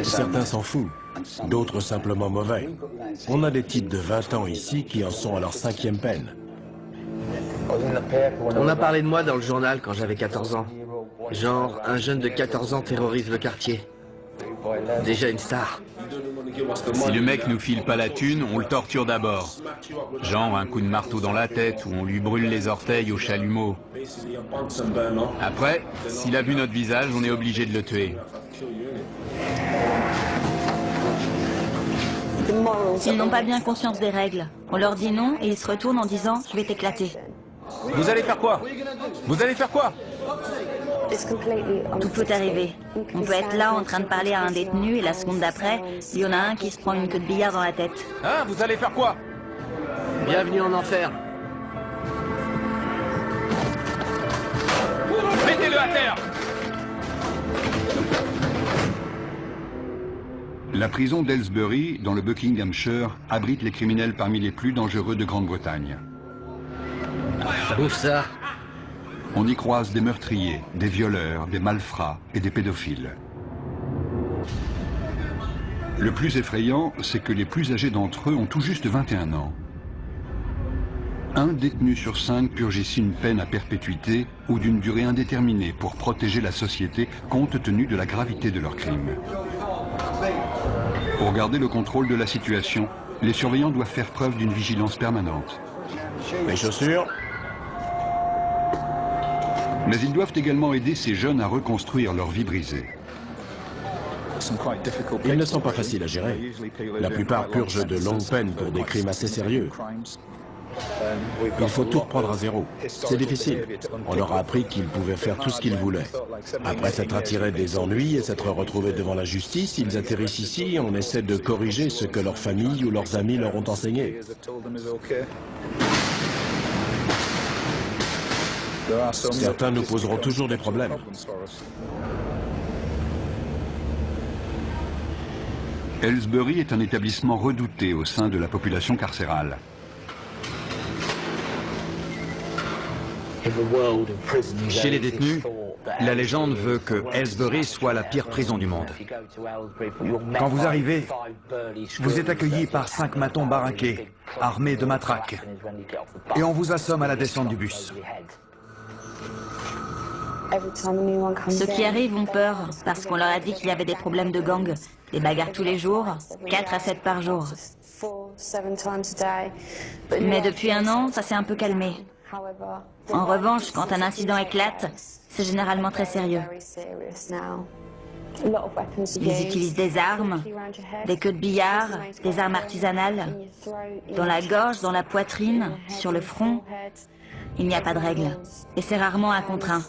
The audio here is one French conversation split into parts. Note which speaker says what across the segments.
Speaker 1: Certains s'en foutent, d'autres simplement mauvais. On a des types de 20 ans ici qui en sont à leur 5e peine.
Speaker 2: On a parlé de moi dans le journal quand j'avais 14 ans. Genre, un jeune de 14 ans terrorise le quartier. Déjà une star.
Speaker 3: Si le mec nous file pas la thune, on le torture d'abord. Genre un coup de marteau dans la tête ou on lui brûle les orteils au chalumeau. Après, s'il a vu notre visage, on est obligé de le tuer.
Speaker 4: Ils n'ont pas bien conscience des règles. On leur dit non et ils se retournent en disant « je vais t'éclater ».
Speaker 3: Vous allez faire quoi? Vous allez faire quoi?
Speaker 4: Tout peut arriver. On peut être là en train de parler à un détenu et la seconde d'après, il y en a un qui se prend une queue de billard dans la tête.
Speaker 3: Hein? Vous allez faire quoi?
Speaker 2: Bienvenue en enfer.
Speaker 3: Mettez-le à terre!
Speaker 5: La prison d'Aylesbury, dans le Buckinghamshire, abrite les criminels parmi les plus dangereux de Grande-Bretagne.
Speaker 2: Ouf ça.
Speaker 5: On y croise des meurtriers, des violeurs, des malfrats et des pédophiles. Le plus effrayant, c'est que les plus âgés d'entre eux ont tout juste 21 ans. Un détenu sur 5 purge ici une peine à perpétuité ou d'une durée indéterminée pour protéger la société compte tenu de la gravité de leurs crimes. Pour garder le contrôle de la situation, les surveillants doivent faire preuve d'une vigilance permanente.
Speaker 1: Mes chaussures?
Speaker 5: Mais ils doivent également aider ces jeunes à reconstruire leur vie brisée.
Speaker 1: Ils ne sont pas faciles à gérer. La plupart purgent de longues peines pour des crimes assez sérieux. Il faut tout reprendre à zéro. C'est difficile. On leur a appris qu'ils pouvaient faire tout ce qu'ils voulaient. Après s'être attirés des ennuis et s'être retrouvés devant la justice, ils atterrissent ici et on essaie de corriger ce que leur famille ou leurs amis leur ont enseigné. Certains nous poseront toujours des problèmes.
Speaker 5: Aylesbury est un établissement redouté au sein de la population carcérale.
Speaker 6: Chez les détenus, la légende veut que Aylesbury soit la pire prison du monde. Quand vous arrivez, vous êtes accueilli par 5 matons baraqués, armés de matraques, et on vous assomme à la descente du bus.
Speaker 4: Ceux qui arrivent ont peur parce qu'on leur a dit qu'il y avait des problèmes de gang, des bagarres tous les jours, 4 à 7 par jour. Mais depuis un an, ça s'est un peu calmé. En revanche, quand un incident éclate, c'est généralement très sérieux. Ils utilisent des armes, des queues de billard, des armes artisanales, dans la gorge, dans la poitrine, sur le front. Il n'y a pas de règle. Et c'est rarement 1 contre 1.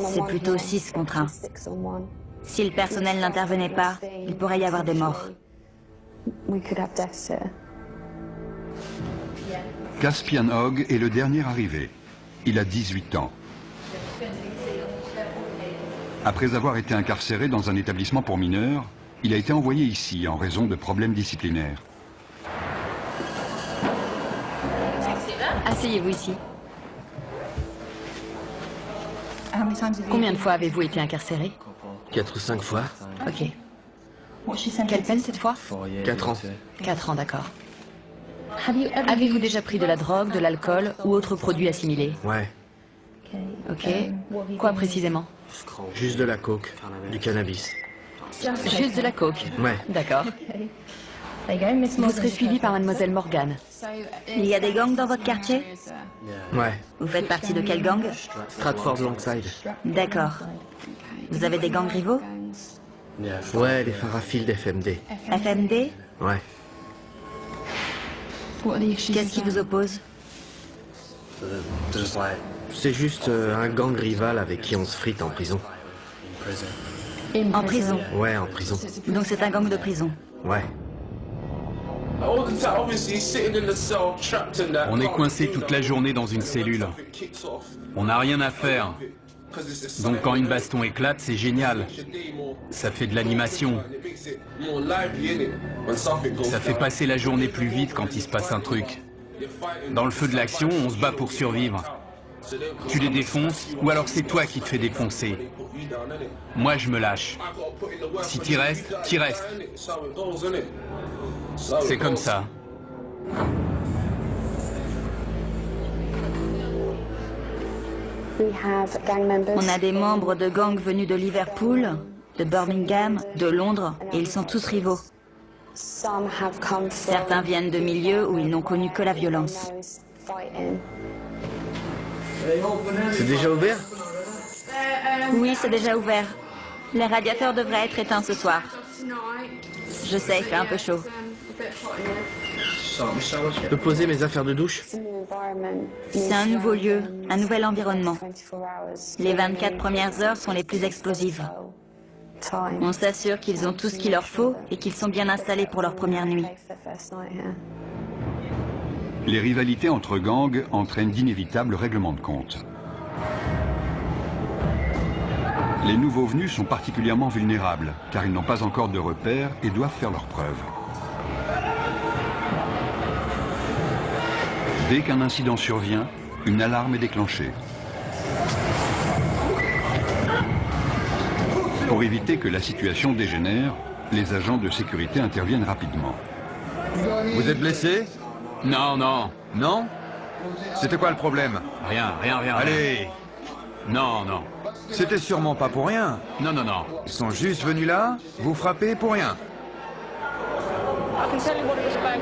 Speaker 4: C'est plutôt 6 contre 1. Si le personnel n'intervenait pas, il pourrait y avoir des morts.
Speaker 5: Caspian Hogg est le dernier arrivé. Il a 18 ans. Après avoir été incarcéré dans un établissement pour mineurs, il a été envoyé ici en raison de problèmes disciplinaires.
Speaker 7: Asseyez-vous ici. Combien de fois avez-vous été incarcéré?
Speaker 2: 4 ou 5 fois.
Speaker 7: Ok. Quelle peine cette fois?
Speaker 2: 4 ans.
Speaker 7: 4 ans, d'accord. Avez-vous déjà pris de la drogue, de l'alcool ou autre produit assimilé?
Speaker 2: Ouais.
Speaker 7: Ok. Quoi précisément?
Speaker 2: Juste de la coke, du cannabis.
Speaker 7: Juste de la coke?
Speaker 2: Ouais.
Speaker 7: D'accord. Vous serez suivi par mademoiselle Morgan.
Speaker 4: Il y a des gangs dans votre quartier?
Speaker 2: Ouais.
Speaker 4: Vous faites partie de quel gang?
Speaker 2: Stratford Longside.
Speaker 4: D'accord. Vous avez des gangs rivaux?
Speaker 2: Ouais, les Fairfield FMD.
Speaker 4: FMD?
Speaker 2: Ouais.
Speaker 4: Qu'est-ce qui vous oppose?
Speaker 2: C'est juste un gang rival avec qui on se frite en prison.
Speaker 4: En prison?
Speaker 2: Ouais, en prison.
Speaker 4: Donc c'est un gang de prison?
Speaker 2: Ouais.
Speaker 3: On est coincé toute la journée dans une cellule. On n'a rien à faire. Donc quand une baston éclate, c'est génial. Ça fait de l'animation. Ça fait passer la journée plus vite quand il se passe un truc. Dans le feu de l'action, on se bat pour survivre. Tu les défonces, ou alors c'est toi qui te fais défoncer. Moi, je me lâche. Si t'y restes, t'y restes. C'est comme ça.
Speaker 4: On a des membres de gangs venus de Liverpool, de Birmingham, de Londres, et ils sont tous rivaux. Certains viennent de milieux où ils n'ont connu que la violence.
Speaker 2: C'est déjà ouvert?
Speaker 4: Oui, c'est déjà ouvert. Les radiateurs devraient être éteints ce soir. Je sais, il fait un peu chaud.
Speaker 2: Je peux poser mes affaires de douche?
Speaker 4: C'est un nouveau lieu, un nouvel environnement. Les 24 premières heures sont les plus explosives. On s'assure qu'ils ont tout ce qu'il leur faut et qu'ils sont bien installés pour leur première nuit.
Speaker 5: Les rivalités entre gangs entraînent d'inévitables règlements de compte. Les nouveaux venus sont particulièrement vulnérables, car ils n'ont pas encore de repères et doivent faire leurs preuves. Dès qu'un incident survient, une alarme est déclenchée. Pour éviter que la situation dégénère, les agents de sécurité interviennent rapidement.
Speaker 6: Vous êtes blessé?
Speaker 3: Non, non.
Speaker 6: Non? C'était quoi le problème?
Speaker 3: Rien.
Speaker 6: Allez!
Speaker 3: Non, non.
Speaker 6: C'était sûrement pas pour rien.
Speaker 3: Non.
Speaker 6: Ils sont juste venus là, vous frapper pour rien.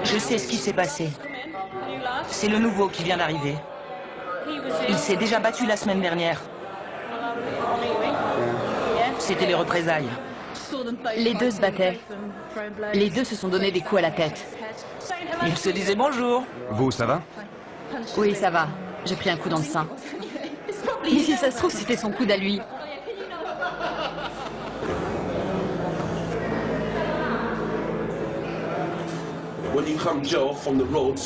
Speaker 8: Je sais ce qui s'est passé. C'est le nouveau qui vient d'arriver. Il s'est déjà battu la semaine dernière. C'était les représailles.
Speaker 7: Les deux se battaient. Les deux se sont donné des coups à la tête.
Speaker 8: Ils se disaient bonjour.
Speaker 6: Vous, ça va?
Speaker 7: Oui, ça va. J'ai pris un coup dans le sein. Et si ça se trouve, c'était son coude à lui.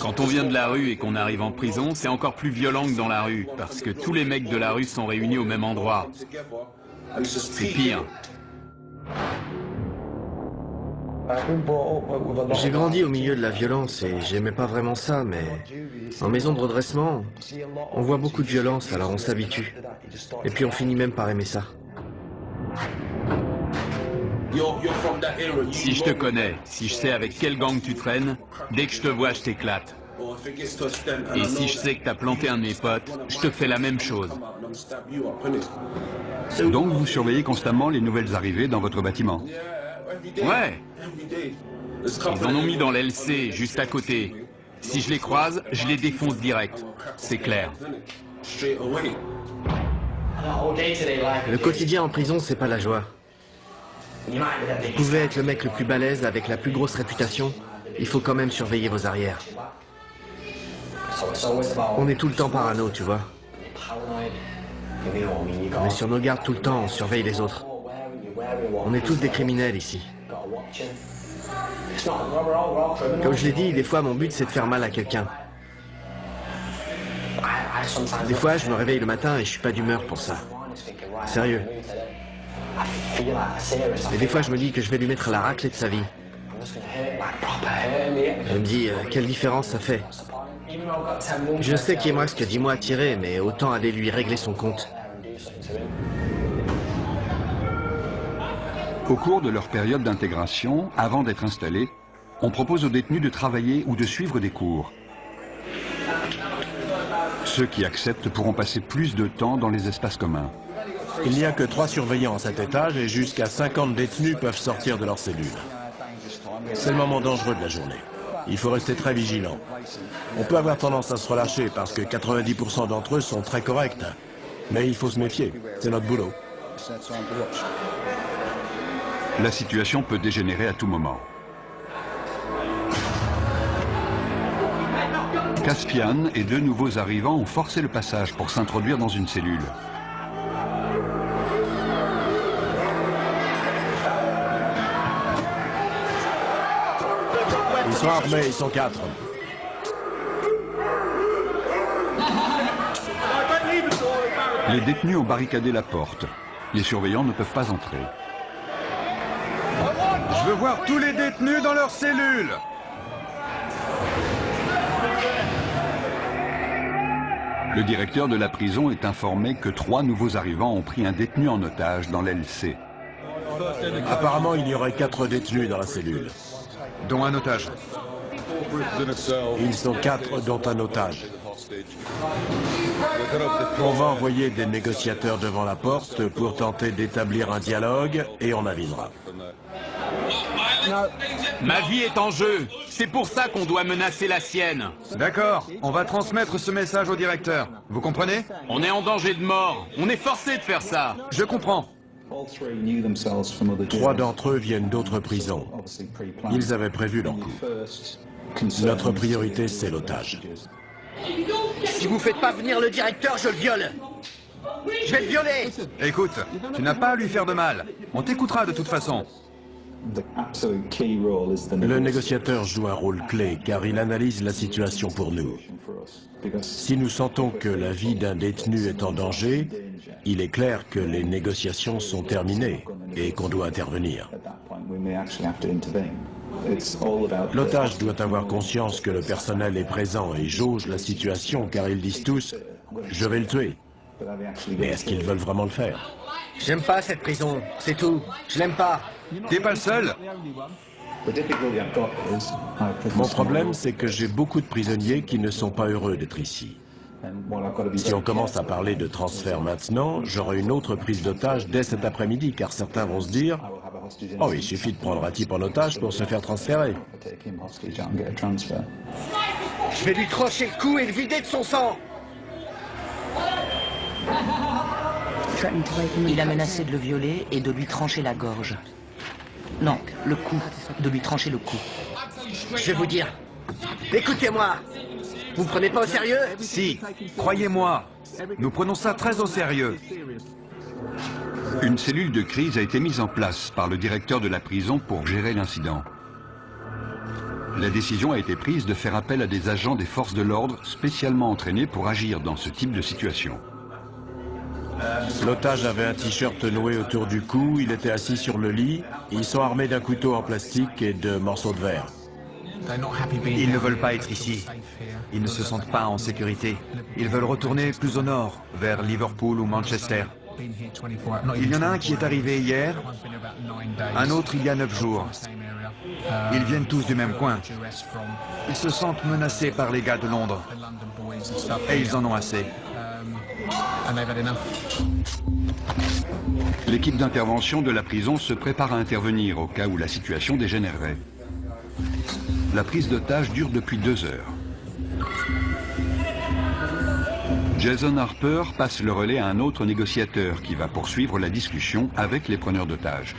Speaker 3: Quand on vient de la rue et qu'on arrive en prison, c'est encore plus violent que dans la rue, parce que tous les mecs de la rue sont réunis au même endroit. C'est pire.
Speaker 2: J'ai grandi au milieu de la violence et j'aimais pas vraiment ça, mais en maison de redressement, on voit beaucoup de violence, alors on s'habitue. Et puis on finit même par aimer ça.
Speaker 3: Si je te connais, si je sais avec quel gang tu traînes, dès que je te vois, je t'éclate. Et si je sais que t'as planté un de mes potes, je te fais la même chose.
Speaker 5: Donc vous surveillez constamment les nouvelles arrivées dans votre bâtiment.
Speaker 3: Ouais. Ils en ont mis dans l'LC, juste à côté. Si je les croise, je les défonce direct. C'est clair.
Speaker 2: Le quotidien en prison, c'est pas la joie. Vous pouvez être le mec le plus balèze avec la plus grosse réputation, il faut quand même surveiller vos arrières. On est tout le temps parano, tu vois. On est sur nos gardes tout le temps, on surveille les autres. On est tous des criminels ici. Comme je l'ai dit, des fois mon but c'est de faire mal à quelqu'un. Des fois je me réveille le matin et je suis pas d'humeur pour ça. Sérieux. Et des fois je me dis que je vais lui mettre la raclée de sa vie. Je me dis, quelle différence ça fait. Je sais qu'il me reste que 10 mois à tirer, mais autant aller lui régler son compte.
Speaker 5: Au cours de leur période d'intégration, avant d'être installés, on propose aux détenus de travailler ou de suivre des cours. Ceux qui acceptent pourront passer plus de temps dans les espaces communs.
Speaker 1: Il n'y a que 3 surveillants à cet étage et jusqu'à 50 détenus peuvent sortir de leur cellule. C'est le moment dangereux de la journée. Il faut rester très vigilant. On peut avoir tendance à se relâcher parce que 90% d'entre eux sont très corrects. Mais il faut se méfier, c'est notre boulot.
Speaker 5: La situation peut dégénérer à tout moment. Caspian et 2 nouveaux arrivants ont forcé le passage pour s'introduire dans une cellule.
Speaker 1: Ils sont armés, ils sont 4.
Speaker 5: Les détenus ont barricadé la porte. Les surveillants ne peuvent pas entrer.
Speaker 6: Je veux voir tous les détenus dans leurs cellules.
Speaker 5: Le directeur de la prison est informé que 3 nouveaux arrivants ont pris un détenu en otage dans l'aile C.
Speaker 1: Apparemment, il y aurait 4 détenus dans la cellule.
Speaker 6: Dont un otage.
Speaker 1: Ils sont 4, dont un otage. On va envoyer des négociateurs devant la porte pour tenter d'établir un dialogue et on avisera.
Speaker 3: Ma vie est en jeu. C'est pour ça qu'on doit menacer la sienne.
Speaker 6: D'accord, on va transmettre ce message au directeur. Vous comprenez?
Speaker 3: On est en danger de mort. On est forcé de faire ça.
Speaker 6: Je comprends.
Speaker 1: 3 d'entre eux viennent d'autres prisons. Ils avaient prévu leur coup. Notre priorité, c'est l'otage.
Speaker 2: Si vous faites pas venir le directeur, je le viole. Je vais le violer.
Speaker 6: Écoute, tu n'as pas à lui faire de mal. On t'écoutera de toute façon.
Speaker 1: Le négociateur joue un rôle clé car il analyse la situation pour nous. Si nous sentons que la vie d'un détenu est en danger, il est clair que les négociations sont terminées et qu'on doit intervenir. L'otage doit avoir conscience que le personnel est présent et jauge la situation car ils disent tous « je vais le tuer ». Mais est-ce qu'ils veulent vraiment le faire?
Speaker 2: J'aime pas cette prison, c'est tout. Je l'aime pas.
Speaker 6: T'es pas le seul.
Speaker 1: Mon problème, c'est que j'ai beaucoup de prisonniers qui ne sont pas heureux d'être ici. Si on commence à parler de transfert maintenant, j'aurai une autre prise d'otage dès cet après-midi, car certains vont se dire « Oh, il suffit de prendre un type en otage pour se faire transférer. »
Speaker 2: Je vais lui trancher le cou et le vider de son sang.
Speaker 8: Il a menacé de le violer et de lui trancher la gorge. Non, le cou. De lui trancher le cou.
Speaker 2: Je vais vous dire. Écoutez-moi. Vous me prenez pas au sérieux?
Speaker 6: Si, croyez-moi, nous prenons ça très au sérieux.
Speaker 5: Une cellule de crise a été mise en place par le directeur de la prison pour gérer l'incident. La décision a été prise de faire appel à des agents des forces de l'ordre spécialement entraînés pour agir dans ce type de situation.
Speaker 1: L'otage avait un t-shirt noué autour du cou, il était assis sur le lit, ils sont armés d'un couteau en plastique et de morceaux de verre.
Speaker 6: Ils ne veulent pas être ici. Ils ne se sentent pas en sécurité. Ils veulent retourner plus au nord, vers Liverpool ou Manchester. Il y en a un qui est arrivé hier, un autre il y a 9 jours. Ils viennent tous du même coin. Ils se sentent menacés par les gars de Londres. Et ils en ont assez.
Speaker 5: L'équipe d'intervention de la prison se prépare à intervenir au cas où la situation dégénérerait. La prise d'otage dure depuis 2 heures. Jason Harper passe le relais à un autre négociateur qui va poursuivre la discussion avec les preneurs d'otages.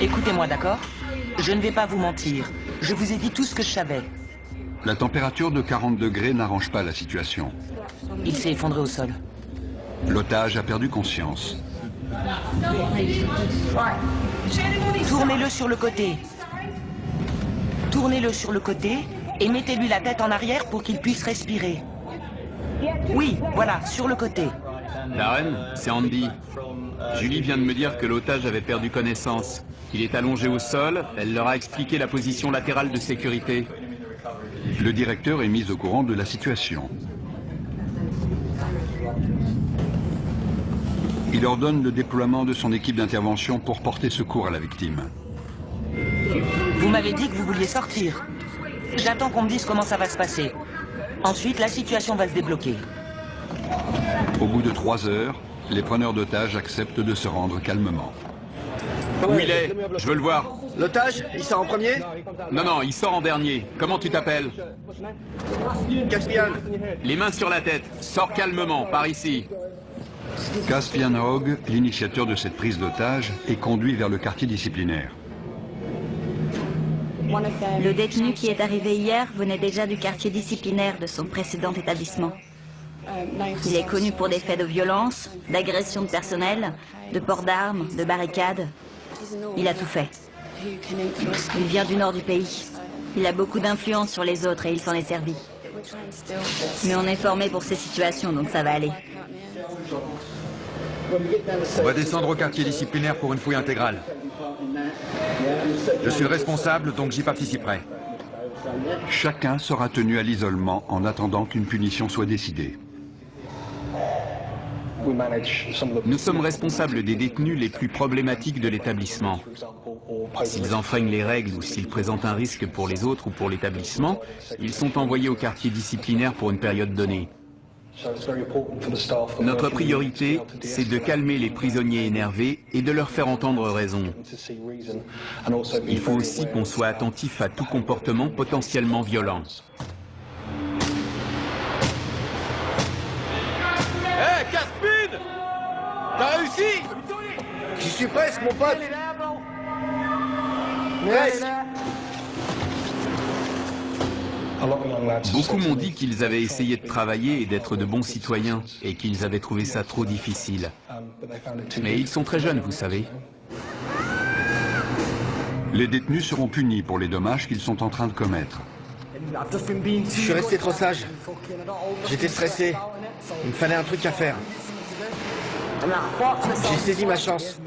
Speaker 8: Écoutez-moi, d'accord? Je ne vais pas vous mentir. Je vous ai dit tout ce que je savais.
Speaker 5: La température de 40 degrés n'arrange pas la situation.
Speaker 8: Il s'est effondré au sol.
Speaker 5: L'otage a perdu conscience.
Speaker 8: Tournez-le sur le côté. Tournez-le sur le côté et mettez-lui la tête en arrière pour qu'il puisse respirer. Oui, voilà, sur le côté.
Speaker 3: Darren, c'est Andy. Julie vient de me dire que l'otage avait perdu connaissance. Il est allongé au sol, elle leur a expliqué la position latérale de sécurité.
Speaker 5: Le directeur est mis au courant de la situation. Il ordonne le déploiement de son équipe d'intervention pour porter secours à la victime.
Speaker 8: Vous m'avez dit que vous vouliez sortir. J'attends qu'on me dise comment ça va se passer. Ensuite, la situation va se débloquer.
Speaker 5: Au bout de 3 heures, les preneurs d'otages acceptent de se rendre calmement.
Speaker 3: Où il est? Je veux le voir.
Speaker 2: L'otage, il sort en premier?
Speaker 3: Non, non, il sort en dernier. Comment tu t'appelles?
Speaker 2: Caspian.
Speaker 3: Les mains sur la tête. Sors calmement, par ici.
Speaker 5: Caspian Hogg, l'initiateur de cette prise d'otage, est conduit vers le quartier disciplinaire.
Speaker 4: Le détenu qui est arrivé hier venait déjà du quartier disciplinaire de son précédent établissement. Il est connu pour des faits de violence, d'agression de personnel, de port d'armes, de barricades. Il a tout fait. Il vient du nord du pays. Il a beaucoup d'influence sur les autres et il s'en est servi. Mais on est formé pour ces situations, donc ça va aller.
Speaker 6: On va descendre au quartier disciplinaire pour une fouille intégrale. Je suis le responsable, donc j'y participerai.
Speaker 5: Chacun sera tenu à l'isolement en attendant qu'une punition soit décidée.
Speaker 3: Nous sommes responsables des détenus les plus problématiques de l'établissement. S'ils enfreignent les règles ou s'ils présentent un risque pour les autres ou pour l'établissement, ils sont envoyés au quartier disciplinaire pour une période donnée. Notre priorité, c'est de calmer les prisonniers énervés et de leur faire entendre raison. Il faut aussi qu'on soit attentif à tout comportement potentiellement violent.
Speaker 9: Hé, Caspin! T'as réussi?
Speaker 2: J'y suis presque, mon pote. Presque.
Speaker 3: Beaucoup m'ont dit qu'ils avaient essayé de travailler et d'être de bons citoyens, et qu'ils avaient trouvé ça trop difficile. Mais ils sont très jeunes, vous savez.
Speaker 5: Les détenus seront punis pour les dommages qu'ils sont en train de commettre.
Speaker 2: Je suis resté trop sage. J'étais stressé. Il me fallait un truc à faire. J'ai saisi ma chance.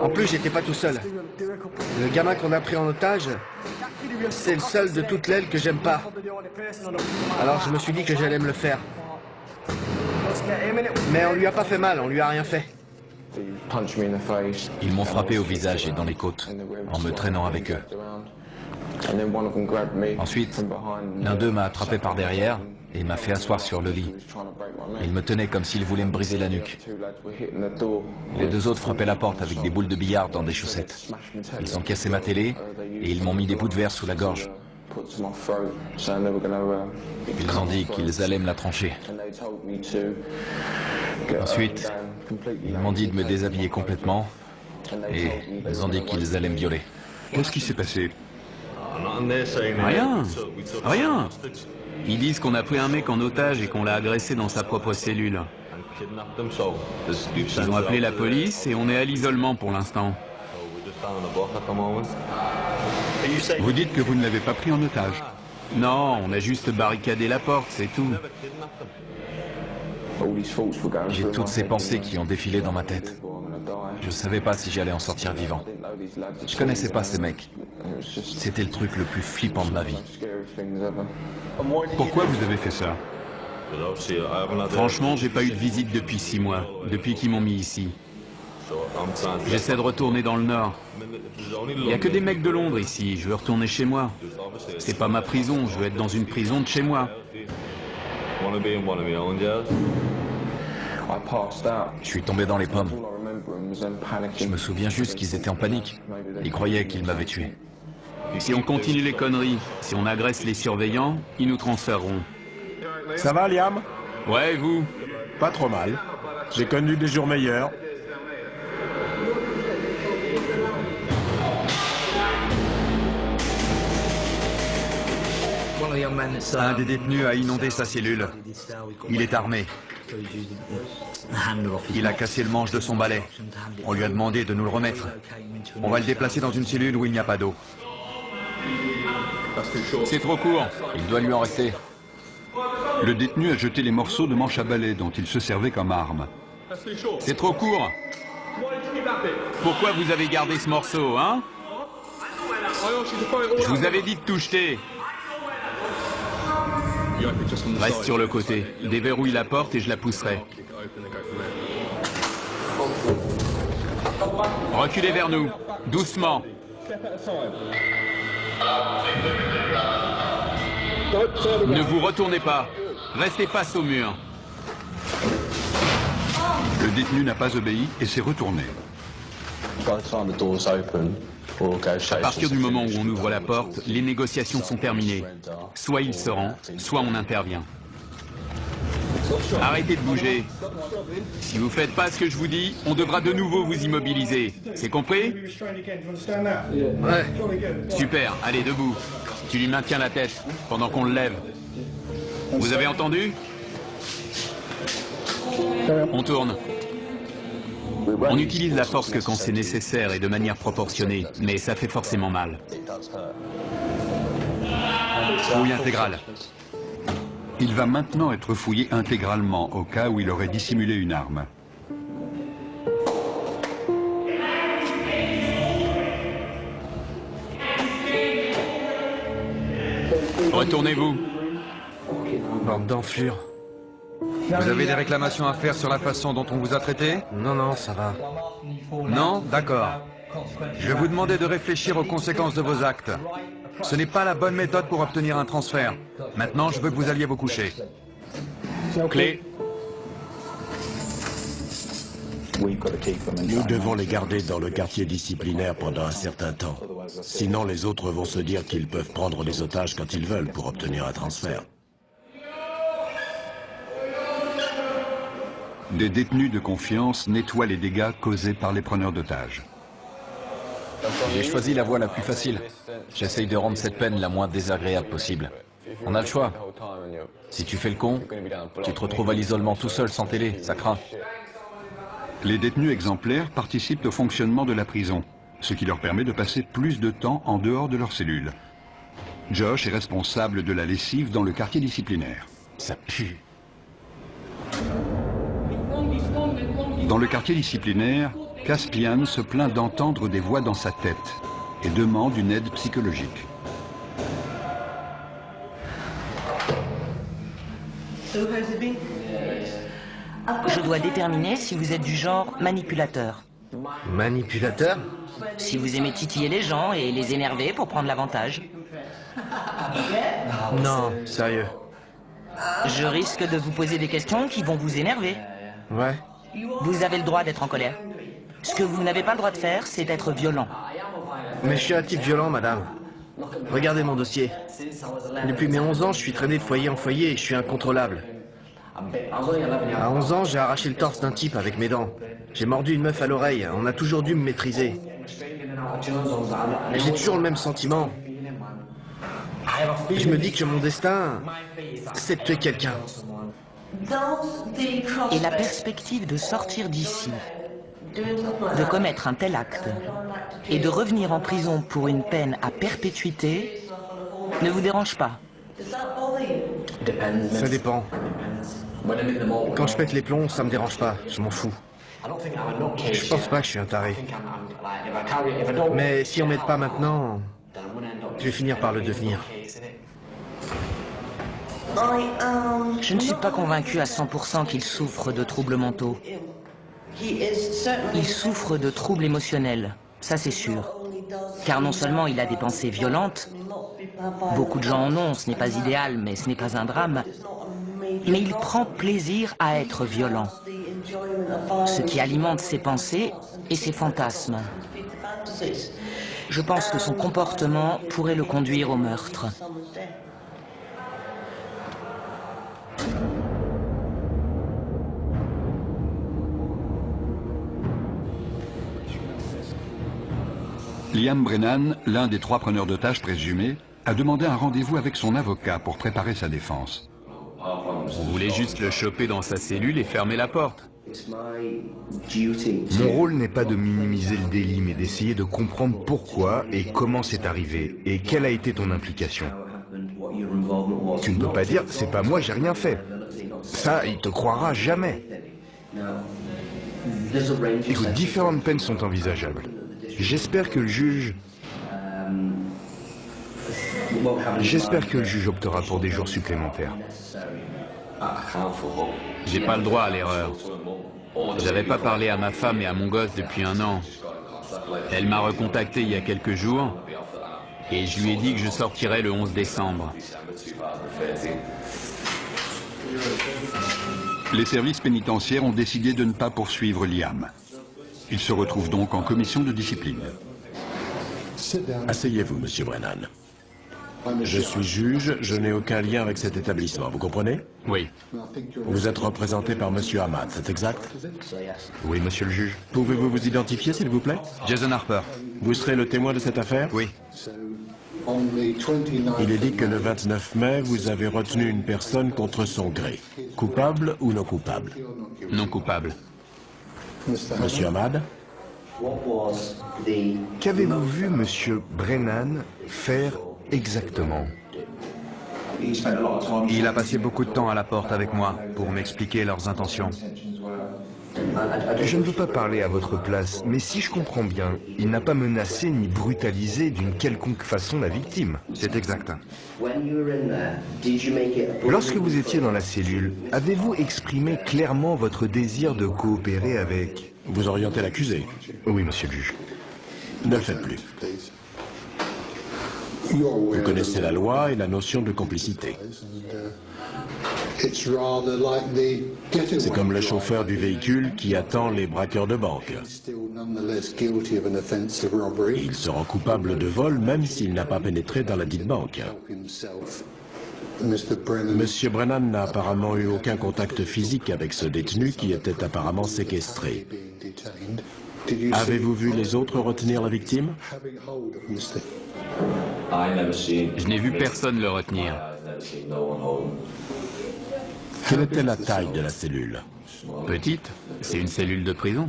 Speaker 2: En plus, j'étais pas tout seul. Le gamin qu'on a pris en otage, c'est le seul de toute l'aile que j'aime pas. Alors je me suis dit que j'allais me le faire. Mais on lui a pas fait mal, on lui a rien fait.
Speaker 6: Ils m'ont frappé au visage et dans les côtes, en me traînant avec eux. Ensuite, l'un d'eux m'a attrapé par derrière et m'a fait asseoir sur le lit. Il me tenait comme s'il voulait me briser la nuque. Les deux autres frappaient la porte avec des boules de billard dans des chaussettes. Ils ont cassé ma télé et ils m'ont mis des bouts de verre sous la gorge. Ils ont dit qu'ils allaient me la trancher. Ensuite, ils m'ont dit de me déshabiller complètement et ils ont dit qu'ils allaient me violer.
Speaker 5: Qu'est-ce qui s'est passé?
Speaker 3: Rien. Rien. Ils disent qu'on a pris un mec en otage et qu'on l'a agressé dans sa propre cellule. Ils ont appelé la police et on est à l'isolement pour l'instant.
Speaker 5: Vous dites que vous ne l'avez pas pris en otage.
Speaker 3: Non, on a juste barricadé la porte, c'est tout.
Speaker 6: J'ai toutes ces pensées qui ont défilé dans ma tête. Je ne savais pas si j'allais en sortir vivant. Je connaissais pas ces mecs. C'était le truc le plus flippant de ma vie.
Speaker 5: Pourquoi vous avez fait ça?
Speaker 3: Franchement, j'ai pas eu de visite depuis 6 mois, depuis qu'ils m'ont mis ici. J'essaie de retourner dans le Nord. Il n'y a que des mecs de Londres ici, je veux retourner chez moi. C'est pas ma prison, je veux être dans une prison de chez moi.
Speaker 6: Je suis tombé dans les pommes. Je me souviens juste qu'ils étaient en panique. Ils croyaient qu'ils m'avaient tué.
Speaker 3: Si on continue les conneries, si on agresse les surveillants, ils nous transféreront.
Speaker 1: Ça va, Liam?
Speaker 3: Ouais, et vous?
Speaker 1: Pas trop mal. J'ai connu des jours meilleurs.
Speaker 6: Un des détenus a inondé sa cellule. Il est armé. Il a cassé le manche de son balai. On lui a demandé de nous le remettre. On va le déplacer dans une cellule où il n'y a pas d'eau.
Speaker 3: C'est trop court.
Speaker 6: Il doit lui en rester.
Speaker 5: Le détenu a jeté les morceaux de manche à balai dont il se servait comme arme.
Speaker 3: C'est trop court. Pourquoi vous avez gardé ce morceau, hein? Je vous avais dit de tout jeter. Reste sur le côté. Déverrouille la porte et je la pousserai. Reculez vers nous. Doucement. Ne vous retournez pas. Restez face au mur.
Speaker 5: Le détenu n'a pas obéi et s'est retourné.
Speaker 3: À partir du moment où on ouvre la porte, les négociations sont terminées. Soit il se rend, soit on intervient. Arrêtez de bouger. Si vous faites pas ce que je vous dis, on devra de nouveau vous immobiliser. C'est compris?
Speaker 2: Ouais.
Speaker 3: Super, allez, debout. Tu lui maintiens la tête pendant qu'on le lève. Vous avez entendu? On tourne. On utilise la force que quand c'est nécessaire et de manière proportionnée, mais ça fait forcément mal.
Speaker 6: Fouille intégrale.
Speaker 5: Il va maintenant être fouillé intégralement au cas où il aurait dissimulé une arme.
Speaker 3: Retournez-vous.
Speaker 2: Bande d'enflure.
Speaker 6: Vous avez des réclamations à faire sur la façon dont on vous a traité?
Speaker 2: Non, non, ça va.
Speaker 6: Non? D'accord. Je vais vous demander de réfléchir aux conséquences de vos actes. Ce n'est pas la bonne méthode pour obtenir un transfert. Maintenant, je veux que vous alliez vous coucher.
Speaker 3: Clé.
Speaker 1: Nous devons les garder dans le quartier disciplinaire pendant un certain temps. Sinon, les autres vont se dire qu'ils peuvent prendre les otages quand ils veulent pour obtenir un transfert.
Speaker 5: Des détenus de confiance nettoient les dégâts causés par les preneurs d'otages.
Speaker 10: J'ai choisi la voie la plus facile. J'essaye de rendre cette peine la moins désagréable possible. On a le choix. Si tu fais le con, tu te retrouves à l'isolement tout seul sans télé, ça craint.
Speaker 5: Les détenus exemplaires participent au fonctionnement de la prison, ce qui leur permet de passer plus de temps en dehors de leur cellule. Josh est responsable de la lessive dans le quartier disciplinaire.
Speaker 1: Ça pue.
Speaker 5: Dans le quartier disciplinaire, Caspian se plaint d'entendre des voix dans sa tête et demande une aide psychologique.
Speaker 8: Je dois déterminer si vous êtes du genre manipulateur.
Speaker 2: Manipulateur?
Speaker 8: Si vous aimez titiller les gens et les énerver pour prendre l'avantage.
Speaker 2: Non, sérieux.
Speaker 8: Je risque de vous poser des questions qui vont vous énerver.
Speaker 2: Ouais.
Speaker 8: Vous avez le droit d'être en colère. Ce que vous n'avez pas le droit de faire, c'est d'être violent.
Speaker 2: Mais je suis un type violent, madame. Regardez mon dossier. Depuis mes 11 ans, je suis traîné de foyer en foyer et je suis incontrôlable. À 11 ans, j'ai arraché le torse d'un type avec mes dents. J'ai mordu une meuf à l'oreille. On a toujours dû me maîtriser. J'ai toujours le même sentiment. Je me dis que mon destin, c'est de tuer quelqu'un.
Speaker 8: Et la perspective de sortir d'ici, de commettre un tel acte et de revenir en prison pour une peine à perpétuité ne vous dérange pas?
Speaker 2: Ça dépend. Quand je pète les plombs, ça me dérange pas. Je m'en fous. Je pense pas que je suis un taré. Mais si on m'aide pas maintenant, je vais finir par le devenir.
Speaker 8: Je ne suis pas convaincu à 100% qu'il souffre de troubles mentaux. Il souffre de troubles émotionnels, ça c'est sûr. Car non seulement il a des pensées violentes, beaucoup de gens en ont, ce n'est pas idéal, mais ce n'est pas un drame, mais il prend plaisir à être violent, ce qui alimente ses pensées et ses fantasmes. Je pense que son comportement pourrait le conduire au meurtre.
Speaker 5: Liam Brennan, l'un des 3 preneurs d'otages présumés, a demandé un rendez-vous avec son avocat pour préparer sa défense.
Speaker 3: On voulait juste le choper dans sa cellule et fermer la porte.
Speaker 11: Mon rôle n'est pas de minimiser le délit, mais d'essayer de comprendre pourquoi et comment c'est arrivé, et quelle a été ton implication. Tu ne peux pas dire, c'est pas moi, j'ai rien fait. Ça, il te croira jamais. Écoute, différentes peines sont envisageables. J'espère que le juge optera pour des jours supplémentaires.
Speaker 3: J'ai pas le droit à l'erreur. J'avais pas parlé à ma femme et à mon gosse depuis 1 an. Elle m'a recontacté il y a quelques jours et je lui ai dit que je sortirais le 11 décembre.
Speaker 5: Les services pénitentiaires ont décidé de ne pas poursuivre Liam. Il se retrouve donc en commission de discipline.
Speaker 1: Asseyez-vous, monsieur Brennan. Je suis juge, je n'ai aucun lien avec cet établissement, vous comprenez?
Speaker 3: Oui.
Speaker 1: Vous êtes représenté par monsieur Ahmad, c'est exact?
Speaker 11: Oui, monsieur le juge.
Speaker 1: Pouvez-vous vous identifier, s'il vous plaît?
Speaker 6: Jason Harper.
Speaker 1: Vous serez le témoin de cette affaire?
Speaker 6: Oui.
Speaker 1: Il est dit que le 29 mai, vous avez retenu une personne contre son gré. Coupable ou non coupable?
Speaker 3: Non coupable.
Speaker 1: Monsieur Ahmad?
Speaker 11: Qu'avez-vous vu monsieur Brennan faire exactement?
Speaker 6: Il a passé beaucoup de temps à la porte avec moi pour m'expliquer leurs intentions.
Speaker 11: Je ne veux pas parler à votre place, mais si je comprends bien, il n'a pas menacé ni brutalisé d'une quelconque façon la victime.
Speaker 6: C'est exact.
Speaker 11: Lorsque vous étiez dans la cellule, avez-vous exprimé clairement votre désir de coopérer avec...
Speaker 1: Vous orientez l'accusé.
Speaker 11: Oui, monsieur le juge.
Speaker 1: Ne le faites plus. Vous connaissez la loi et la notion de complicité. C'est comme le chauffeur du véhicule qui attend les braqueurs de banque. Il se rend coupable de vol même s'il n'a pas pénétré dans la dite banque. Monsieur Brennan n'a apparemment eu aucun contact physique avec ce détenu qui était apparemment séquestré. Avez-vous vu les autres retenir la victime?
Speaker 3: Je n'ai vu personne le retenir.
Speaker 1: Quelle était la taille de la cellule?
Speaker 3: Petite, c'est une cellule de prison.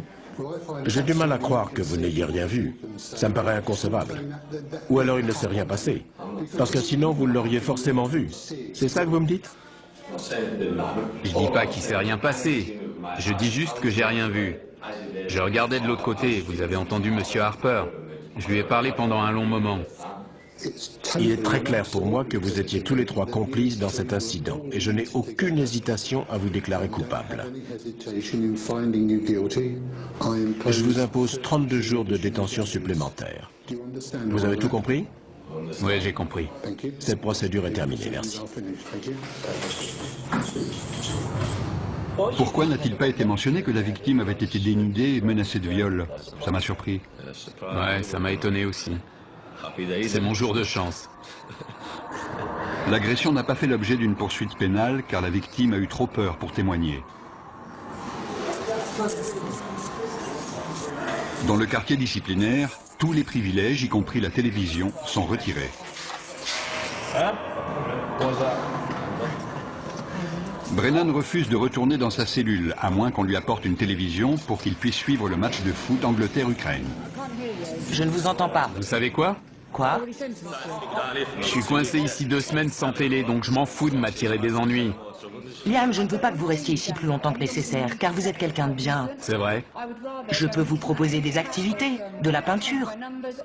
Speaker 1: J'ai du mal à croire que vous n'ayez rien vu. Ça me paraît inconcevable. Ou alors il ne s'est rien passé. Parce que sinon vous l'auriez forcément vu. C'est ça que vous me dites?
Speaker 3: Je dis pas qu'il s'est rien passé. Je dis juste que j'ai rien vu. Je regardais de l'autre côté. Vous avez entendu Monsieur Harper. Je lui ai parlé pendant un long moment.
Speaker 1: Il est très clair pour moi que vous étiez tous les trois complices dans cet incident et je n'ai aucune hésitation à vous déclarer coupable. Je vous impose 32 jours de détention supplémentaire. Vous avez tout compris?
Speaker 3: Oui, j'ai compris.
Speaker 1: Cette procédure est terminée, merci.
Speaker 5: Pourquoi n'a-t-il pas été mentionné que la victime avait été dénudée et menacée de viol? Ça m'a surpris.
Speaker 3: Ouais, ça m'a étonné aussi. C'est mon jour de chance.
Speaker 5: L'agression n'a pas fait l'objet d'une poursuite pénale car la victime a eu trop peur pour témoigner. Dans le quartier disciplinaire, tous les privilèges, y compris la télévision, sont retirés. Brennan refuse de retourner dans sa cellule, à moins qu'on lui apporte une télévision pour qu'il puisse suivre le match de foot Angleterre-Ukraine.
Speaker 8: Je ne vous entends pas.
Speaker 3: Vous savez quoi?
Speaker 8: Quoi?
Speaker 3: Je suis coincé ici 2 semaines sans télé, donc je m'en fous de m'attirer des ennuis.
Speaker 8: Liam, je ne veux pas que vous restiez ici plus longtemps que nécessaire, car vous êtes quelqu'un de bien.
Speaker 3: C'est vrai?
Speaker 8: Je peux vous proposer des activités, de la peinture,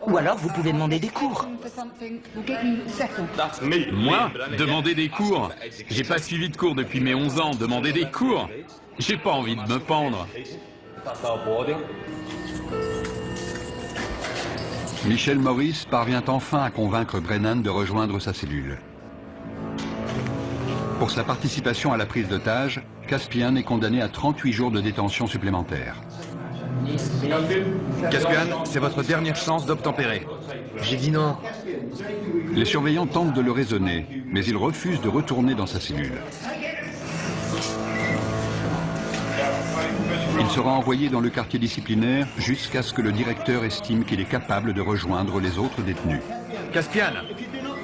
Speaker 8: ou alors vous pouvez demander des cours.
Speaker 3: Moi? Demander des cours? J'ai pas suivi de cours depuis mes 11 ans, demander des cours? J'ai pas envie de me pendre.
Speaker 5: Michel Morris parvient enfin à convaincre Brennan de rejoindre sa cellule. Pour sa participation à la prise d'otage, Caspian est condamné à 38 jours de détention supplémentaire.
Speaker 6: Caspian, c'est votre dernière chance d'obtempérer.
Speaker 2: J'ai dit non.
Speaker 5: Les surveillants tentent de le raisonner, mais il refuse de retourner dans sa cellule. Il sera envoyé dans le quartier disciplinaire jusqu'à ce que le directeur estime qu'il est capable de rejoindre les autres détenus.
Speaker 6: Caspian,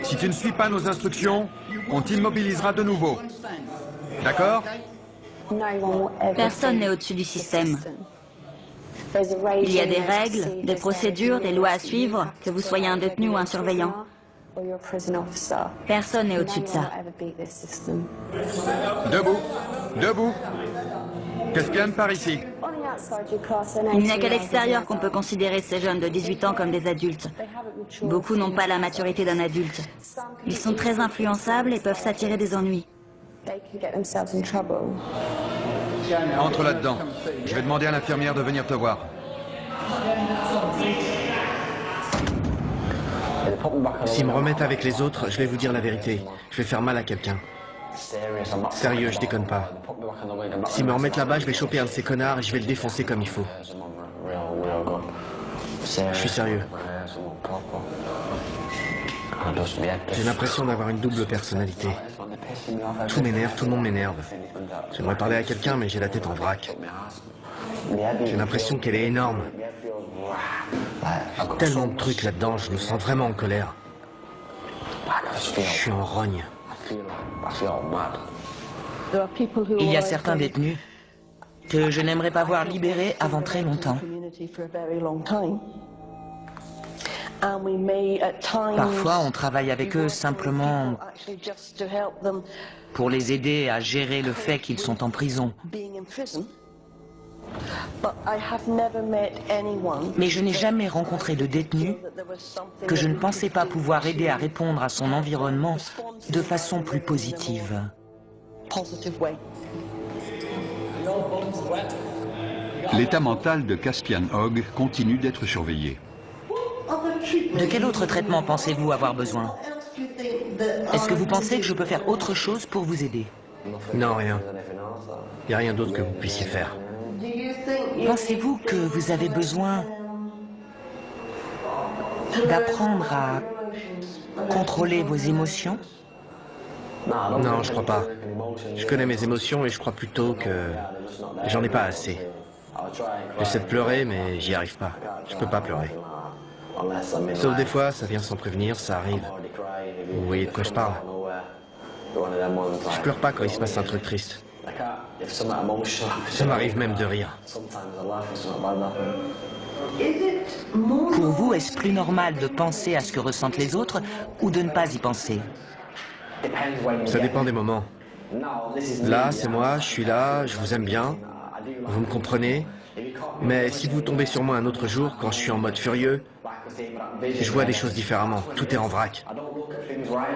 Speaker 6: si tu ne suis pas nos instructions, on t'immobilisera de nouveau. D'accord?
Speaker 4: Personne n'est au-dessus du système. Il y a des règles, des procédures, des lois à suivre, que vous soyez un détenu ou un surveillant. Personne n'est au-dessus de ça.
Speaker 6: Debout. Debout. Caspian, par ici.
Speaker 4: Il n'y a qu'à l'extérieur qu'on peut considérer ces jeunes de 18 ans comme des adultes. Beaucoup n'ont pas la maturité d'un adulte. Ils sont très influençables et peuvent s'attirer des ennuis.
Speaker 6: Entre là-dedans. Je vais demander à l'infirmière de venir te voir.
Speaker 2: S'ils me remettent avec les autres, je vais vous dire la vérité. Je vais faire mal à quelqu'un. Sérieux, je déconne pas. S'ils me remettent là-bas, je vais choper un de ces connards et je vais le défoncer comme il faut. Je suis sérieux. J'ai l'impression d'avoir une double personnalité. Tout m'énerve, tout le monde m'énerve. J'aimerais parler à quelqu'un, mais j'ai la tête en vrac. J'ai l'impression qu'elle est énorme. Tellement de trucs là-dedans, je me sens vraiment en colère. Je suis en rogne.
Speaker 8: Il y a certains détenus que je n'aimerais pas voir libérés avant très longtemps. Parfois, on travaille avec eux simplement pour les aider à gérer le fait qu'ils sont en prison. Mais je n'ai jamais rencontré de détenu que je ne pensais pas pouvoir aider à répondre à son environnement de façon plus positive.
Speaker 5: L'état mental de Caspian Hogg continue d'être surveillé.
Speaker 8: De quel autre traitement pensez-vous avoir besoin? Est-ce que vous pensez que je peux faire autre chose pour vous aider?
Speaker 2: Non, rien. Il n'y a rien d'autre que vous puissiez faire.
Speaker 8: Pensez-vous que vous avez besoin d'apprendre à contrôler vos émotions?
Speaker 2: Non, je crois pas. Je connais mes émotions et je crois plutôt que j'en ai pas assez. J'essaie de pleurer, mais j'y arrive pas. Je peux pas pleurer. Sauf des fois, ça vient sans prévenir, ça arrive. Vous voyez de quoi je parle? Je pleure pas quand il se passe un truc triste. Ça m'arrive même de rire.
Speaker 8: Pour vous, est-ce plus normal de penser à ce que ressentent les autres ou de ne pas y penser?
Speaker 2: Ça dépend des moments. Là, c'est moi, je suis là, je vous aime bien. Vous me comprenez? Mais si vous tombez sur moi un autre jour, quand je suis en mode furieux, je vois des choses différemment. Tout est en vrac.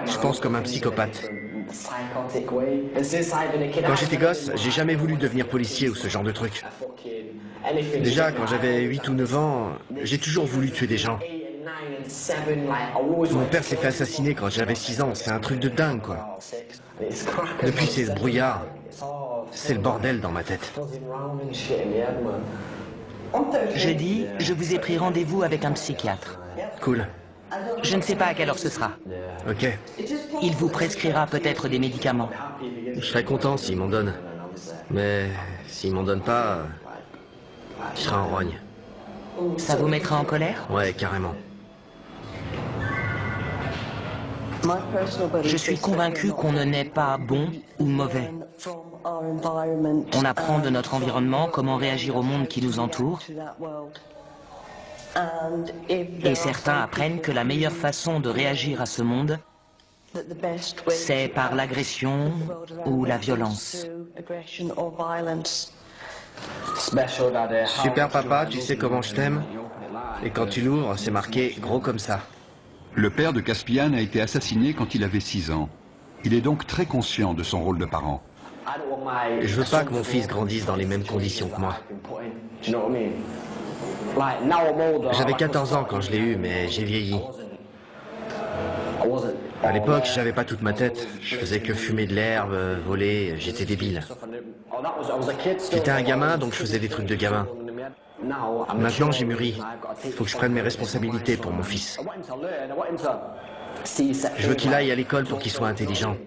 Speaker 2: Je pense comme un psychopathe. Quand j'étais gosse, j'ai jamais voulu devenir policier ou ce genre de truc. Déjà, quand j'avais 8 ou 9 ans, j'ai toujours voulu tuer des gens. Mon père s'est fait assassiner quand j'avais 6 ans, c'est un truc de dingue, quoi. Depuis, c'est ce brouillard. C'est le bordel dans ma tête.
Speaker 8: Jeudi, je vous ai pris rendez-vous avec un psychiatre.
Speaker 2: Cool.
Speaker 8: Je ne sais pas à quelle heure ce sera.
Speaker 2: Ok.
Speaker 8: Il vous prescrira peut-être des médicaments.
Speaker 2: Je serais content s'il m'en donne. Mais s'il m'en donne pas, je serai en rogne.
Speaker 8: Ça vous mettra en colère?
Speaker 2: Ouais, carrément.
Speaker 8: Je suis convaincu qu'on ne naît pas bon ou mauvais. On apprend de notre environnement comment réagir au monde qui nous entoure. Et certains apprennent que la meilleure façon de réagir à ce monde, c'est par l'agression ou la violence.
Speaker 2: Super papa, tu sais comment je t'aime? Et quand tu l'ouvres, c'est marqué gros comme ça.
Speaker 5: Le père de Caspian a été assassiné quand il avait 6 ans. Il est donc très conscient de son rôle de parent.
Speaker 2: Je veux pas que mon fils grandisse dans les mêmes conditions que moi. J'avais 14 ans quand je l'ai eu, mais j'ai vieilli. À l'époque, j'avais pas toute ma tête. Je faisais que fumer de l'herbe, voler, j'étais débile. J'étais un gamin, donc je faisais des trucs de gamin. Maintenant, j'ai mûri. Faut que je prenne mes responsabilités pour mon fils. Je veux qu'il aille à l'école pour qu'il soit intelligent.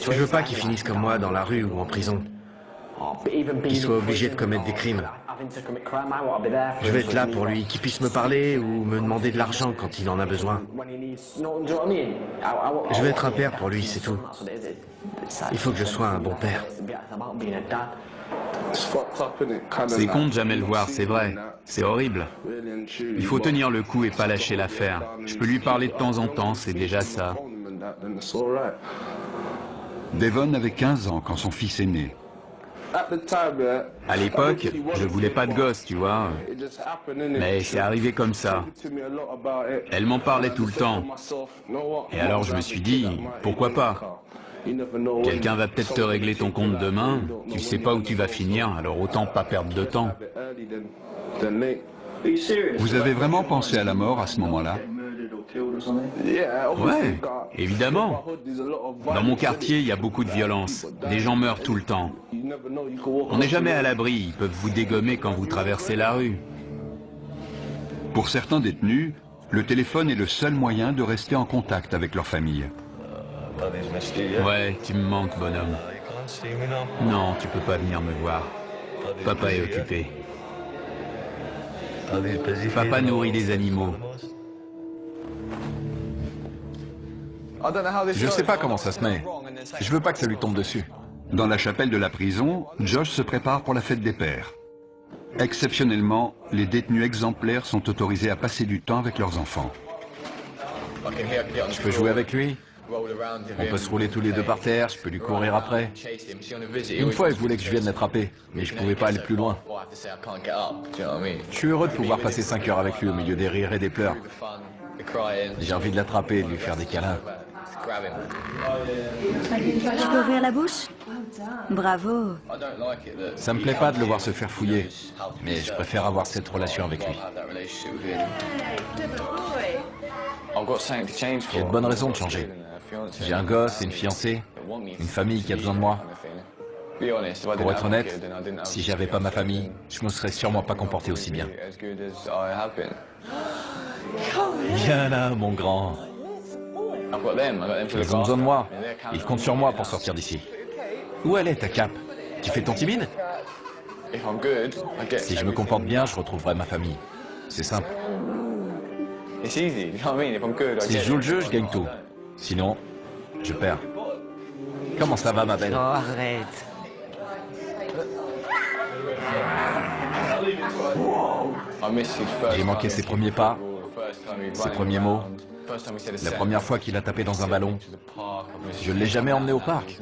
Speaker 2: Je veux pas qu'il finisse comme moi dans la rue ou en prison. Qu'il soit obligé de commettre des crimes. Je vais être là pour lui, qu'il puisse me parler ou me demander de l'argent quand il en a besoin. Je vais être un père pour lui, c'est tout. Il faut que je sois un bon père.
Speaker 3: C'est con de jamais le voir, c'est vrai. C'est horrible. Il faut tenir le coup et pas lâcher l'affaire. Je peux lui parler de temps en temps, c'est déjà ça.
Speaker 5: Devon avait 15 ans quand son fils est né.
Speaker 3: À l'époque, je voulais pas de gosse, tu vois. Mais c'est arrivé comme ça. Elle m'en parlait tout le temps. Et alors je me suis dit, pourquoi pas? Quelqu'un va peut-être te régler ton compte demain. Tu sais pas où tu vas finir, alors autant pas perdre de temps.
Speaker 5: Vous avez vraiment pensé à la mort à ce moment-là?
Speaker 3: Ouais, évidemment. Dans mon quartier, il y a beaucoup de violence. Des gens meurent tout le temps. On n'est jamais à l'abri, ils peuvent vous dégommer quand vous traversez la rue.
Speaker 5: Pour certains détenus, le téléphone est le seul moyen de rester en contact avec leur famille.
Speaker 3: Ouais, tu me manques, bonhomme. Non, tu peux pas venir me voir. Papa est occupé. Papa nourrit des animaux.
Speaker 10: Je sais pas comment ça se met. Je veux pas que ça lui tombe dessus.
Speaker 5: Dans la chapelle de la prison, Josh se prépare pour la fête des pères. Exceptionnellement, les détenus exemplaires sont autorisés à passer du temps avec leurs enfants.
Speaker 10: Je peux jouer avec lui? On peut se rouler tous les deux par terre, je peux lui courir après. Une fois, il voulait que je vienne l'attraper, mais je pouvais pas aller plus loin. Je suis heureux de pouvoir passer 5 heures avec lui au milieu des rires et des pleurs. J'ai envie de l'attraper et de lui faire des câlins.
Speaker 4: Tu peux ouvrir la bouche? Bravo.
Speaker 10: Ça me plaît pas de le voir se faire fouiller, mais je préfère avoir cette relation avec lui. J'ai de bonnes raisons de changer. J'ai un gosse et une fiancée, une famille qui a besoin de moi. Pour être honnête, si j'avais pas ma famille, je me serais sûrement pas comporté aussi bien. Viens là, mon grand. Ils ont besoin de moi. Ils comptent sur moi pour sortir d'ici. Où elle est, ta cape? Tu fais ton timide? Si je me comporte bien, je retrouverai ma famille. C'est simple. Si je joue le jeu, je gagne tout. Sinon, je perds. Comment ça va, ma belle?
Speaker 8: Oh, arrête.
Speaker 10: J'ai manqué ses premiers pas, ses premiers mots. La première fois qu'il a tapé dans un ballon, je ne l'ai jamais emmené au parc.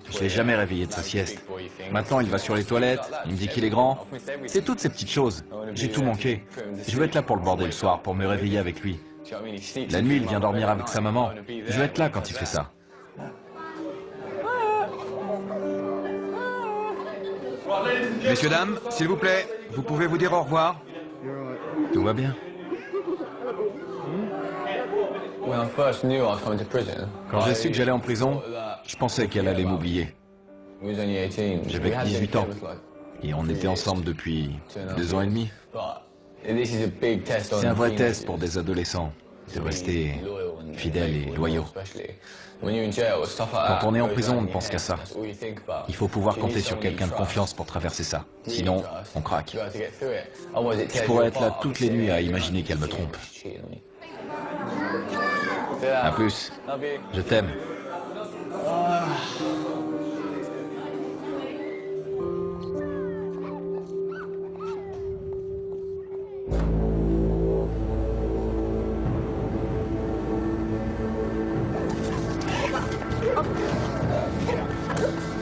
Speaker 10: Je ne l'ai jamais réveillé de sa sieste. Maintenant, il va sur les toilettes, il me dit qu'il est grand. C'est toutes ces petites choses. J'ai tout manqué. Je veux être là pour le border le soir, pour me réveiller avec lui. La nuit, il vient dormir avec sa maman. Je veux être là quand il fait ça.
Speaker 6: Messieurs, dames, s'il vous plaît, vous pouvez vous dire au revoir?
Speaker 10: Tout va bien. Quand j'ai su que j'allais en prison, je pensais qu'elle allait m'oublier. J'avais que 18 ans. Et on était ensemble depuis 2 ans et demi. C'est un vrai test pour des adolescents, de rester fidèles et loyaux. Quand on est en prison, on ne pense qu'à ça. Il faut pouvoir compter sur quelqu'un de confiance pour traverser ça. Sinon, on craque. Je pourrais être là toutes les nuits à imaginer qu'elle me trompe. À plus. Je t'aime.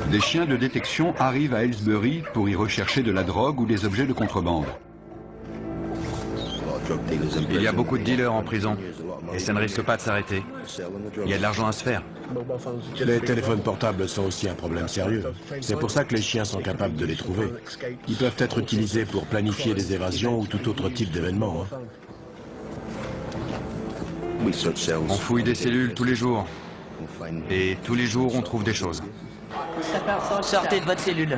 Speaker 5: Des chiens de détection arrivent à Aylesbury pour y rechercher de la drogue ou des objets de contrebande.
Speaker 6: Il y a beaucoup de dealers en prison, et ça ne risque pas de s'arrêter. Il y a de l'argent à se faire.
Speaker 1: Les téléphones portables sont aussi un problème sérieux. C'est pour ça que les chiens sont capables de les trouver. Ils peuvent être utilisés pour planifier des évasions ou tout autre type d'événement.
Speaker 6: On fouille des cellules tous les jours. Et tous les jours, on trouve des choses.
Speaker 8: Sortez de votre cellule.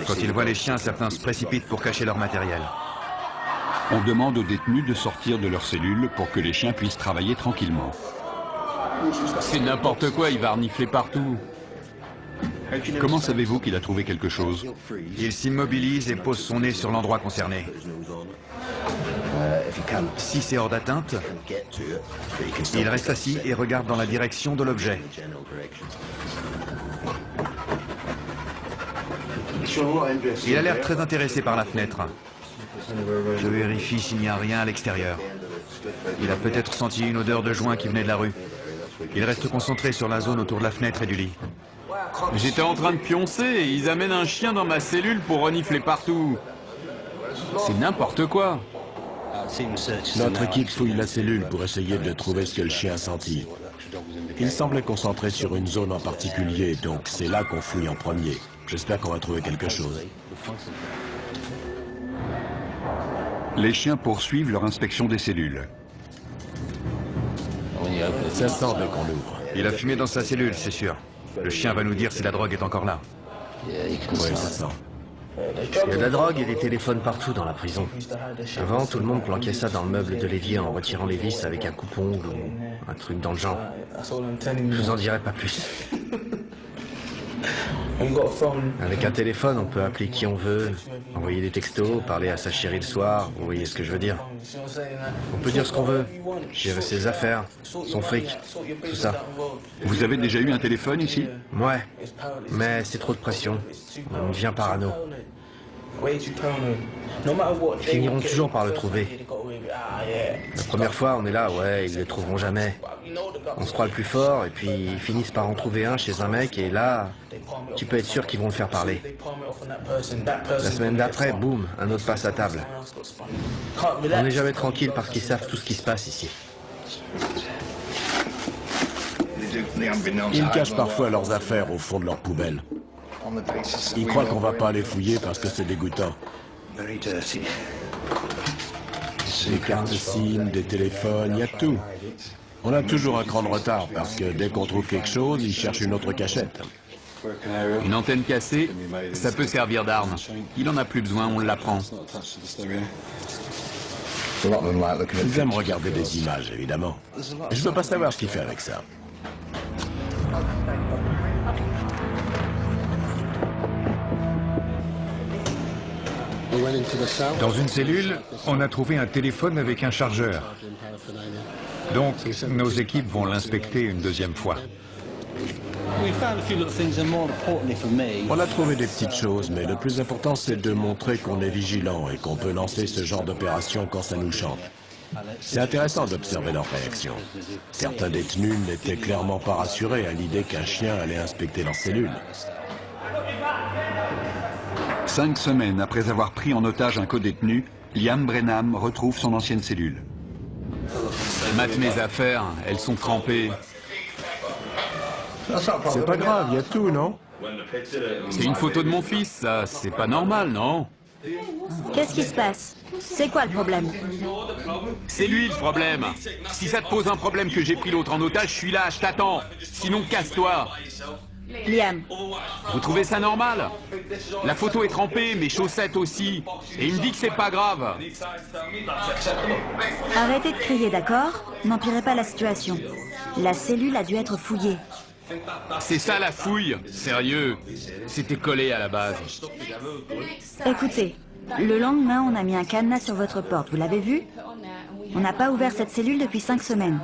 Speaker 6: Quand ils voient les chiens, certains se précipitent pour cacher leur matériel.
Speaker 5: On demande aux détenus de sortir de leur cellule pour que les chiens puissent travailler tranquillement.
Speaker 3: C'est n'importe quoi, il va renifler partout.
Speaker 5: Comment savez-vous qu'il a trouvé quelque chose?
Speaker 6: Il s'immobilise et pose son nez sur l'endroit concerné. Si c'est hors d'atteinte, il reste assis et regarde dans la direction de l'objet. Il a l'air très intéressé par la fenêtre. Je vérifie s'il n'y a rien à l'extérieur. Il a peut-être senti une odeur de joint qui venait de la rue. Il reste concentré sur la zone autour de la fenêtre et du lit.
Speaker 3: J'étais en train de pioncer et ils amènent un chien dans ma cellule pour renifler partout. C'est n'importe quoi.
Speaker 1: Notre équipe fouille la cellule pour essayer de trouver ce que le chien a senti. Il semblait concentré sur une zone en particulier, donc c'est là qu'on fouille en premier. J'espère qu'on va trouver quelque chose.
Speaker 5: Les chiens poursuivent leur inspection des cellules.
Speaker 1: Ça sent dès qu'on l'ouvre.
Speaker 6: Il a fumé dans sa cellule, c'est sûr. Le chien va nous dire si la drogue est encore là.
Speaker 1: Oui, ça sent.
Speaker 2: Il y a de la drogue et des téléphones partout dans la prison. Avant, tout le monde planquait ça dans le meuble de l'évier en retirant les vis avec un coupe-ongle ou un truc dans le genre. Je vous en dirai pas plus. Avec un téléphone, on peut appeler qui on veut, envoyer des textos, parler à sa chérie le soir, vous voyez ce que je veux dire. On peut dire ce qu'on veut, gérer ses affaires, son fric, tout ça.
Speaker 5: Vous avez déjà eu un téléphone ici?
Speaker 2: Ouais, mais c'est trop de pression. On devient parano. Ils finiront toujours par le trouver. La première fois, on est là, ouais, ils le trouveront jamais. On se croit le plus fort et puis ils finissent par en trouver un chez un mec et là, tu peux être sûr qu'ils vont le faire parler. La semaine d'après, boum, un autre passe à table. On n'est jamais tranquille parce qu'ils savent tout ce qui se passe ici.
Speaker 1: Ils cachent parfois leurs affaires au fond de leur poubelle. Ils croient qu'on va pas les fouiller parce que c'est dégoûtant. Des cartes SIM, des téléphones, il y a tout. On a toujours un cran de retard parce que dès qu'on trouve quelque chose, ils cherchent une autre cachette.
Speaker 3: Une antenne cassée, ça peut servir d'arme. Il en a plus besoin, on l'apprend.
Speaker 1: Ils aiment regarder des images, évidemment. Je veux pas savoir ce qu'il fait avec ça.
Speaker 6: Dans une cellule, on a trouvé un téléphone avec un chargeur. Donc, nos équipes vont l'inspecter une deuxième fois.
Speaker 1: On a trouvé des petites choses, mais le plus important, c'est de montrer qu'on est vigilant et qu'on peut lancer ce genre d'opération quand ça nous chante. C'est intéressant d'observer leurs réactions. Certains détenus n'étaient clairement pas rassurés à l'idée qu'un chien allait inspecter leur cellule.
Speaker 5: 5 semaines après avoir pris en otage un codétenu, Liam Brenham retrouve son ancienne cellule.
Speaker 3: Mate mes affaires, elles sont trempées.
Speaker 1: C'est pas grave, il y a tout, non?
Speaker 3: C'est une photo de mon fils, ça. C'est pas normal, non?
Speaker 4: Qu'est-ce qui se passe? C'est quoi le problème?
Speaker 3: C'est lui le problème. Si ça te pose un problème que j'ai pris l'autre en otage, je suis là, je t'attends. Sinon, casse-toi.
Speaker 4: Liam,
Speaker 3: Vous trouvez ça normal? La photo est trempée, mes chaussettes aussi. Et il me dit que c'est pas grave.
Speaker 4: arrêtez de crier, d'accord? N'empirez pas la situation. La cellule a dû être fouillée.
Speaker 3: C'est ça la fouille. Sérieux. C'était collé à la base.
Speaker 4: Écoutez, le lendemain, on a mis un cadenas sur votre porte. Vous l'avez vu? On n'a pas ouvert cette cellule depuis 5 semaines.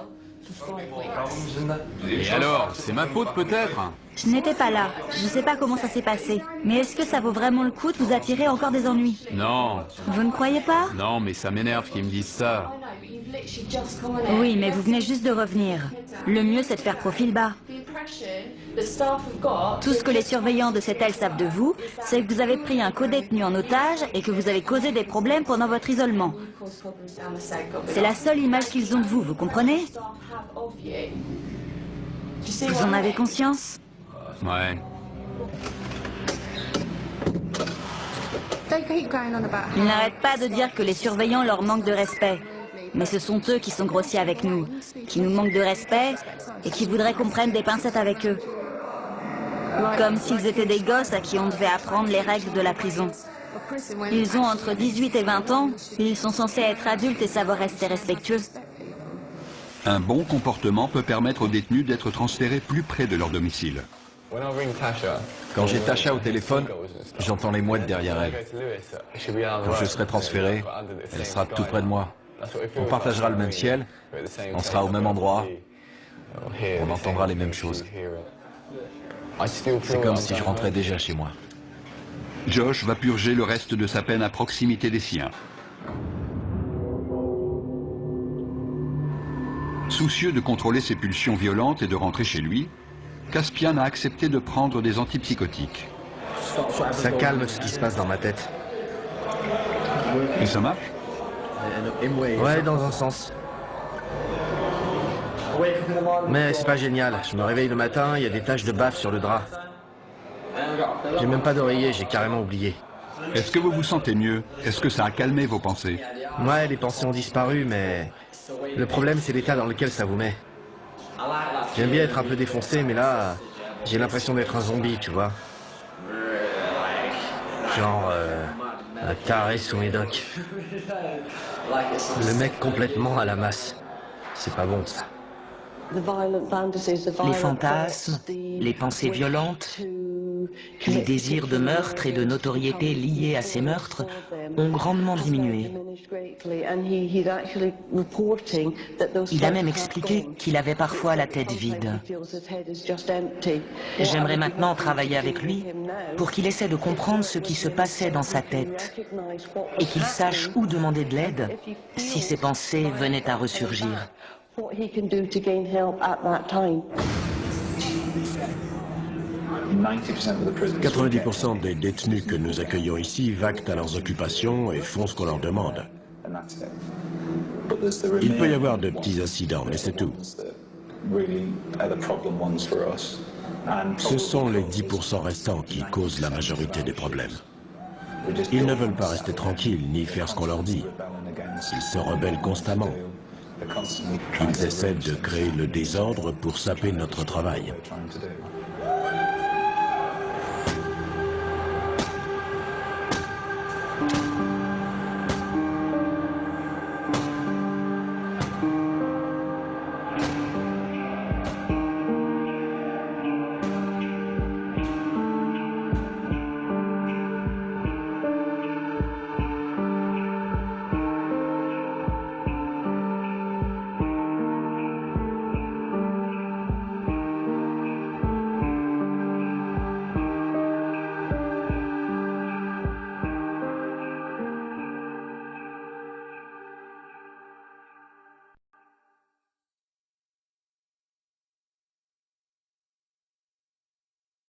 Speaker 3: Et alors, c'est ma faute peut-être?
Speaker 4: Je n'étais pas là. Je ne sais pas comment ça s'est passé. Mais est-ce que ça vaut vraiment le coup de vous attirer encore des ennuis?
Speaker 3: Non.
Speaker 4: Vous ne croyez pas?
Speaker 3: Non, mais ça m'énerve qu'ils me disent ça.
Speaker 4: Oui, mais vous venez juste de revenir. Le mieux, c'est de faire profil bas. Tout ce que les surveillants de cette aile savent de vous, c'est que vous avez pris un codétenu en otage et que vous avez causé des problèmes pendant votre isolement. C'est la seule image qu'ils ont de vous, vous comprenez? Vous en avez conscience?
Speaker 3: Ouais.
Speaker 4: Ils n'arrêtent pas de dire que les surveillants leur manquent de respect. Mais ce sont eux qui sont grossiers avec nous, qui nous manquent de respect et qui voudraient qu'on prenne des pincettes avec eux. Comme s'ils étaient des gosses à qui on devait apprendre les règles de la prison. Ils ont entre 18 et 20 ans, et ils sont censés être adultes et savoir rester respectueux.
Speaker 5: Un bon comportement peut permettre aux détenus d'être transférés plus près de leur domicile.
Speaker 10: Quand j'ai Tasha au téléphone, j'entends les mouettes derrière elle. Quand je serai transféré, elle sera tout près de moi. On partagera le même ciel, on sera au même endroit, on entendra les mêmes choses. C'est comme si je rentrais déjà chez moi.
Speaker 5: Josh va purger le reste de sa peine à proximité des siens. Soucieux de contrôler ses pulsions violentes et de rentrer chez lui, Caspian a accepté de prendre des antipsychotiques.
Speaker 2: Ça calme ce qui se passe dans ma tête.
Speaker 5: Et ça marche?
Speaker 2: Ouais, dans un sens. Mais c'est pas génial. Je me réveille le matin, il y a des taches de baffe sur le drap. J'ai même pas d'oreiller, j'ai carrément oublié.
Speaker 5: Est-ce que vous vous sentez mieux? Est-ce que ça a calmé vos pensées?
Speaker 2: Ouais, les pensées ont disparu, mais le problème, c'est l'état dans lequel ça vous met. J'aime bien être un peu défoncé, mais là, j'ai l'impression d'être un zombie, tu vois. Genre, un carré sous mes docks. Le mec complètement à la masse. C'est pas bon, ça.
Speaker 8: Les fantasmes, les pensées violentes, les désirs de meurtre et de notoriété liés à ces meurtres ont grandement diminué. Il a même expliqué qu'il avait parfois la tête vide. J'aimerais maintenant travailler avec lui pour qu'il essaie de comprendre ce qui se passait dans sa tête et qu'il sache où demander de l'aide si ses pensées venaient à ressurgir.
Speaker 1: 90% des détenus que nous accueillons ici vaquent à leurs occupations et font ce qu'on leur demande. Il peut y avoir de petits incidents, mais c'est tout. Ce sont les 10% restants qui causent la majorité des problèmes. Ils ne veulent pas rester tranquilles ni faire ce qu'on leur dit. Ils se rebellent constamment. Ils essaient de créer le désordre pour saper notre travail.